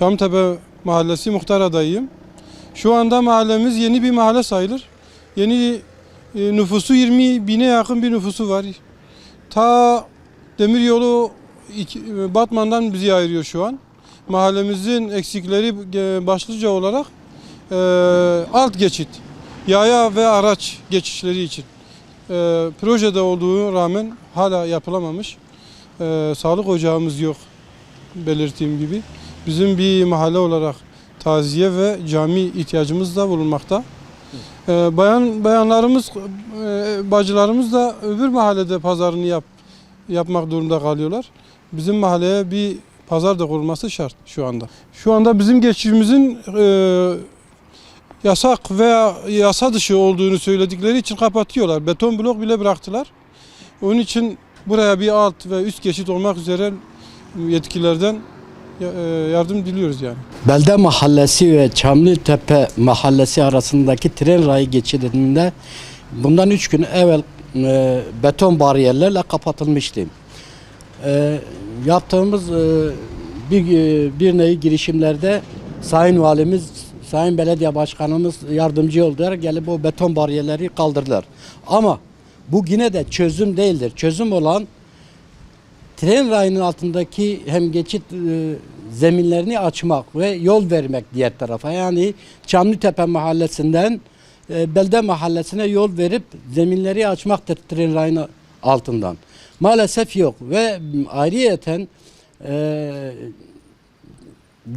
Çamtepe Mahallesi muhtar adayıyım. Şu anda mahallemiz yeni bir mahalle sayılır. Yeni nüfusu 20 bine yakın bir nüfusu var. Ta demiryolu Batman'dan bizi ayırıyor şu an. Mahallemizin eksikleri başlıca olarak alt geçit, yaya ve araç geçişleri için. Projede olduğu rağmen hala yapılamamış. Sağlık ocağımız yok, belirttiğim gibi. Bizim bir mahalle olarak taziye ve cami ihtiyacımız da bulunmakta. Bayanlarımız, bacılarımız da öbür mahallede pazarını yapmak durumunda kalıyorlar. Bizim mahalleye bir pazar da kurulması şart şu anda. Şu anda bizim geçişimizin yasak veya yasa dışı olduğunu söyledikleri için kapatıyorlar. Beton blok bile bıraktılar. Onun için buraya bir alt ve üst geçit olmak üzere yetkililerden yardım diliyoruz yani. Belde Mahallesi ve Çamlıtepe Mahallesi arasındaki tren rayı geçidinde bundan 3 gün evvel beton bariyerlerle kapatılmıştı. Yaptığımız bir nevi girişimlerde Sayın Valimiz, Sayın Belediye Başkanımız yardımcı oldular. Gelip o beton bariyerleri kaldırdılar. Ama bu yine de çözüm değildir. Çözüm olan tren rayının altındaki hem geçit zeminlerini açmak ve yol vermek diğer tarafa. Yani Çamlıtepe Mahallesi'nden Belde Mahallesi'ne yol verip zeminleri açmaktır tren rayının altından. Maalesef yok ve ayrıyeten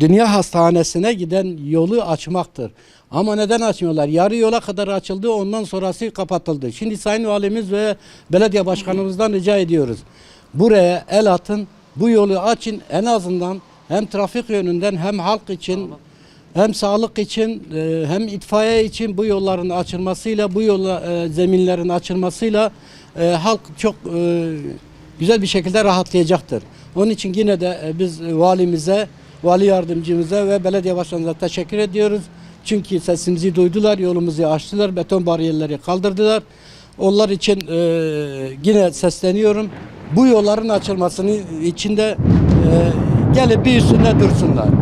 Dünya Hastanesi'ne giden yolu açmaktır. Ama neden açmıyorlar? Yarı yola kadar açıldı, ondan sonrası kapatıldı. Şimdi Sayın Valimiz ve Belediye Başkanımızdan rica ediyoruz. Buraya el atın, bu yolu açın, en azından hem trafik yönünden hem halk için hem sağlık için hem itfaiye için bu yolların açılmasıyla, bu yola zeminlerin açılmasıyla halk çok güzel bir şekilde rahatlayacaktır. Onun için yine de biz valimize, vali yardımcımıza ve belediye başkanımıza teşekkür ediyoruz. Çünkü sesimizi duydular, yolumuzu açtılar, beton bariyerleri kaldırdılar. Onlar için yine sesleniyorum. Bu yolların açılmasının içinde gelip bir üstünde dursunlar.